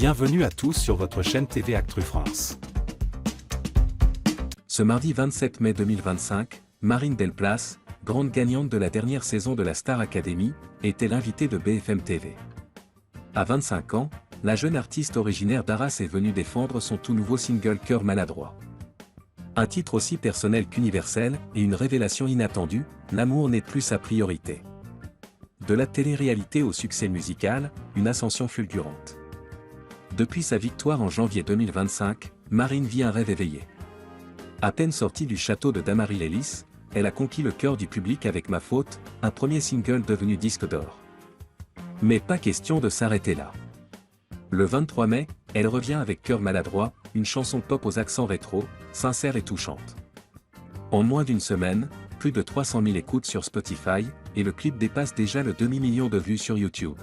Bienvenue à tous sur votre chaîne TV Actu France. Ce mardi 27 mai 2025, Marine Delplace, grande gagnante de la dernière saison de la Star Academy, était l'invitée de BFM TV. À 25 ans, la jeune artiste originaire d'Arras est venue défendre son tout nouveau single Cœur maladroit. Un titre aussi personnel qu'universel et une révélation inattendue, l'amour n'est plus sa priorité. De la télé-réalité au succès musical, une ascension fulgurante. Depuis sa victoire en janvier 2025, Marine vit un rêve éveillé. À peine sortie du château de Damary-Lélis, elle a conquis le cœur du public avec Ma Faute, un premier single devenu disque d'or. Mais pas question de s'arrêter là. Le 23 mai, elle revient avec Cœur maladroit, une chanson pop aux accents rétro, sincère et touchante. En moins d'une semaine, plus de 300 000 écoutes sur Spotify, et le clip dépasse déjà le demi-million de vues sur YouTube.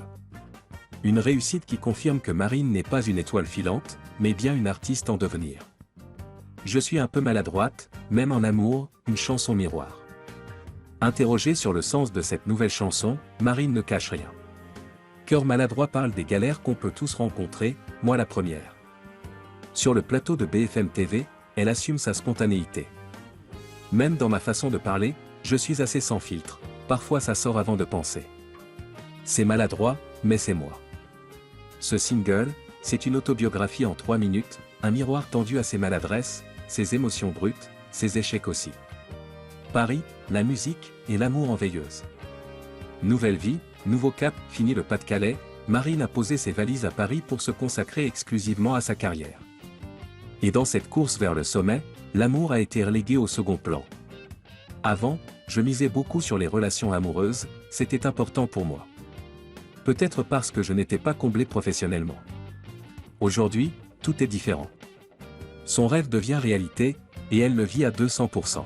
Une réussite qui confirme que Marine n'est pas une étoile filante, mais bien une artiste en devenir. Je suis un peu maladroite, même en amour, une chanson miroir. Interrogée sur le sens de cette nouvelle chanson, Marine ne cache rien. Cœur maladroit parle des galères qu'on peut tous rencontrer, moi la première. Sur le plateau de BFM TV, elle assume sa spontanéité. Même dans ma façon de parler, je suis assez sans filtre, parfois ça sort avant de penser. C'est maladroit, mais c'est moi. Ce single, c'est une autobiographie en 3 minutes, un miroir tendu à ses maladresses, ses émotions brutes, ses échecs aussi. Paris, la musique et l'amour en veilleuse. Nouvelle vie, nouveau cap, fini le Pas-de-Calais, Marine a posé ses valises à Paris pour se consacrer exclusivement à sa carrière. Et dans cette course vers le sommet, l'amour a été relégué au second plan. Avant, je misais beaucoup sur les relations amoureuses, c'était important pour moi. Peut-être parce que je n'étais pas comblé professionnellement. Aujourd'hui, tout est différent. Son rêve devient réalité, et elle le vit à 200%.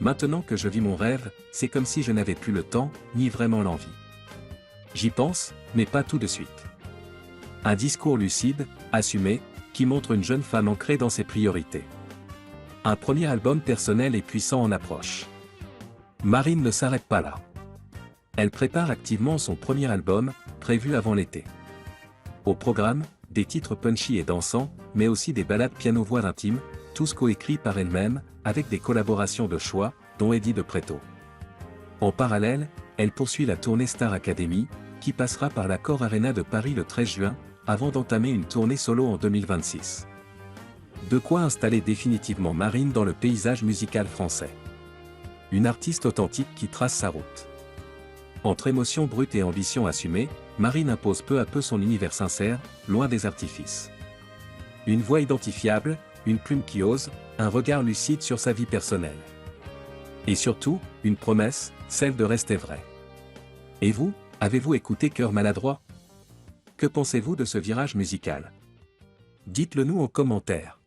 Maintenant que je vis mon rêve, c'est comme si je n'avais plus le temps, ni vraiment l'envie. J'y pense, mais pas tout de suite. Un discours lucide, assumé, qui montre une jeune femme ancrée dans ses priorités. Un premier album personnel et puissant en approche. Marine ne s'arrête pas là. Elle prépare activement son premier album, prévu avant l'été. Au programme, des titres punchy et dansants, mais aussi des ballades piano-voix intimes, tous coécrits par elle-même, avec des collaborations de choix, dont Eddie de Pretto. En parallèle, elle poursuit la tournée Star Academy, qui passera par l'Accor Arena de Paris le 13 juin, avant d'entamer une tournée solo en 2026. De quoi installer définitivement Marine dans le paysage musical français. Une artiste authentique qui trace sa route. Entre émotion brute et ambition assumée, Marine impose peu à peu son univers sincère, loin des artifices. Une voix identifiable, une plume qui ose, un regard lucide sur sa vie personnelle. Et surtout, une promesse, celle de rester vraie. Et vous, avez-vous écouté Cœur maladroit? Que pensez-vous de ce virage musical? Dites-le nous en commentaire.